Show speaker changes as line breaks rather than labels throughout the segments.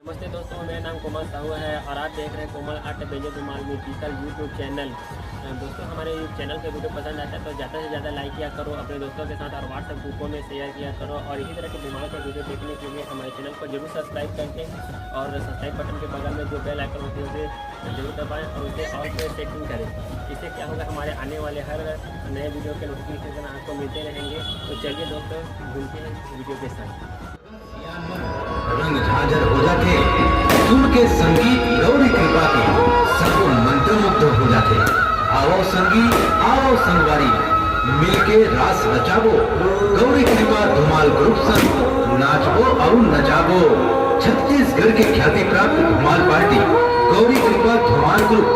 नमस्ते दोस्तों, मेरा नाम कोमल साहू है और आप देख रहे हैं कोमलार्टबेंजोधुमालमुसिcal यूट्यूब चैनल। दोस्तों, हमारे चैनल के वीडियो पसंद आता है तो ज़्यादा से ज़्यादा लाइक किया करो अपने दोस्तों के साथ और व्हाट्सएप ग्रुपों में शेयर किया करो। और इसी तरह के बीमार का वीडियो देखने के लिए हमारे चैनल को जरूर सब्सक्राइब करके और सब्सक्राइब बटन के बगल में जो बेल आइकन होती है उसे जरूर दबाएँ और उसे ऑल पे सेटिंग करें। इससे क्या होगा, हमारे आने वाले हर नए वीडियो के नोटिफिकेशन आपको मिलते रहेंगे। तो चलिए दोस्तों, घूमते हैं वीडियो के साथ।
रंग झांझर हो जाते, सुन के संगीत गौरी कृपा के सबको मंत्रमुग्ध हो जाते। आओ संगीत आओ संगवारी, मिलके रास रचाबो, गौरी कृपा धुमाल ग्रुप संग नाचबो और नचाबो। छत्तीसगढ़ के ख्याति प्राप्त धुमाल पार्टी गौरी कृपा धुमाल ग्रुप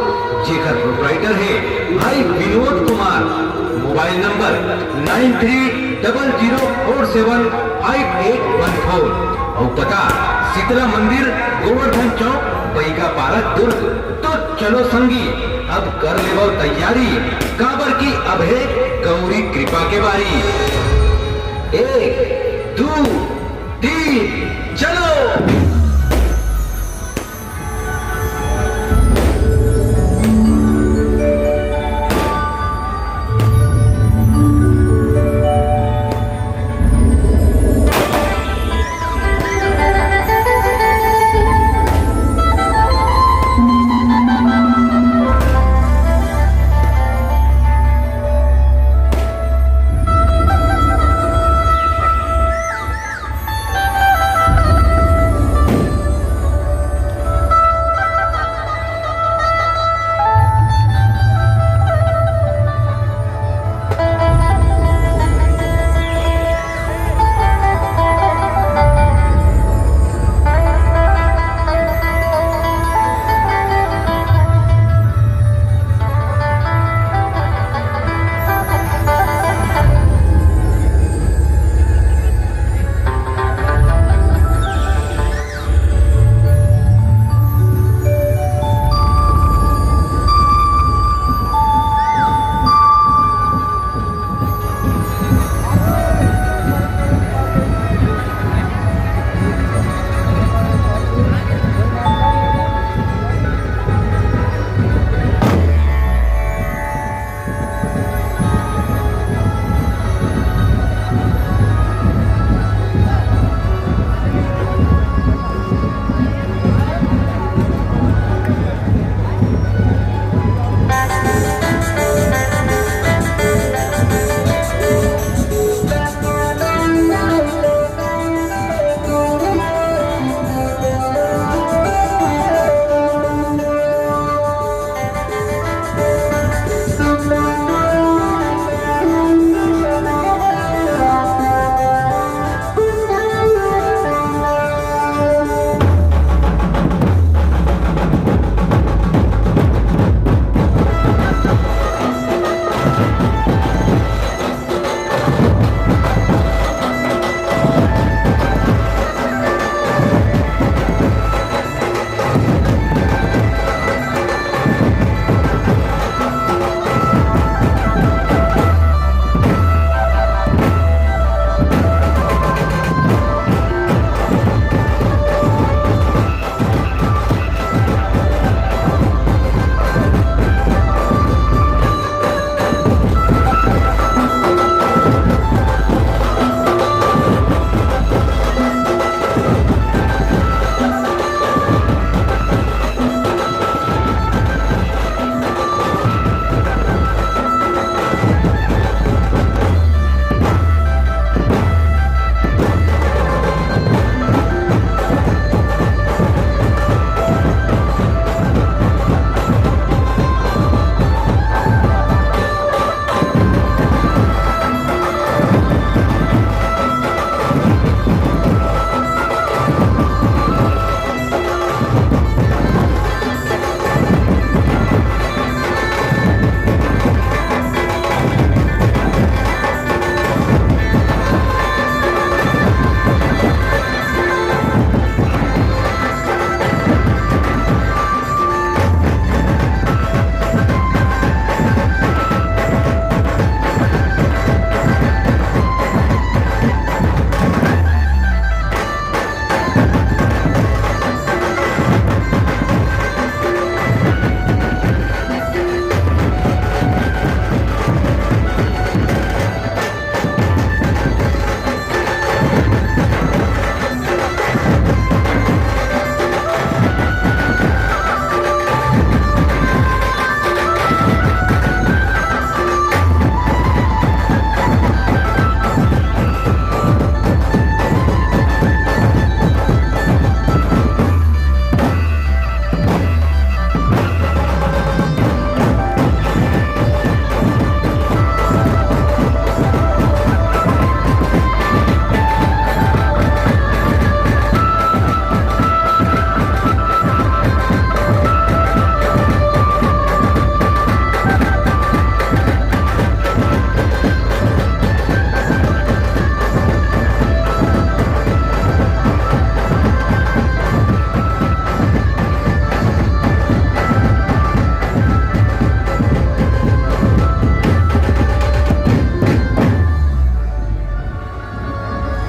जेकर प्रोप्राइटर है भाई विनोद कुमार। मोबाइल नंबर 9300475814 और पता शीतला मंदिर गोवर्धन चौक बैगा पारा दुर्ग। तो चलो संगी, अब कर ले तैयारी, काबर की अब है गौरी कृपा के बारी। 1 2 3 चलो।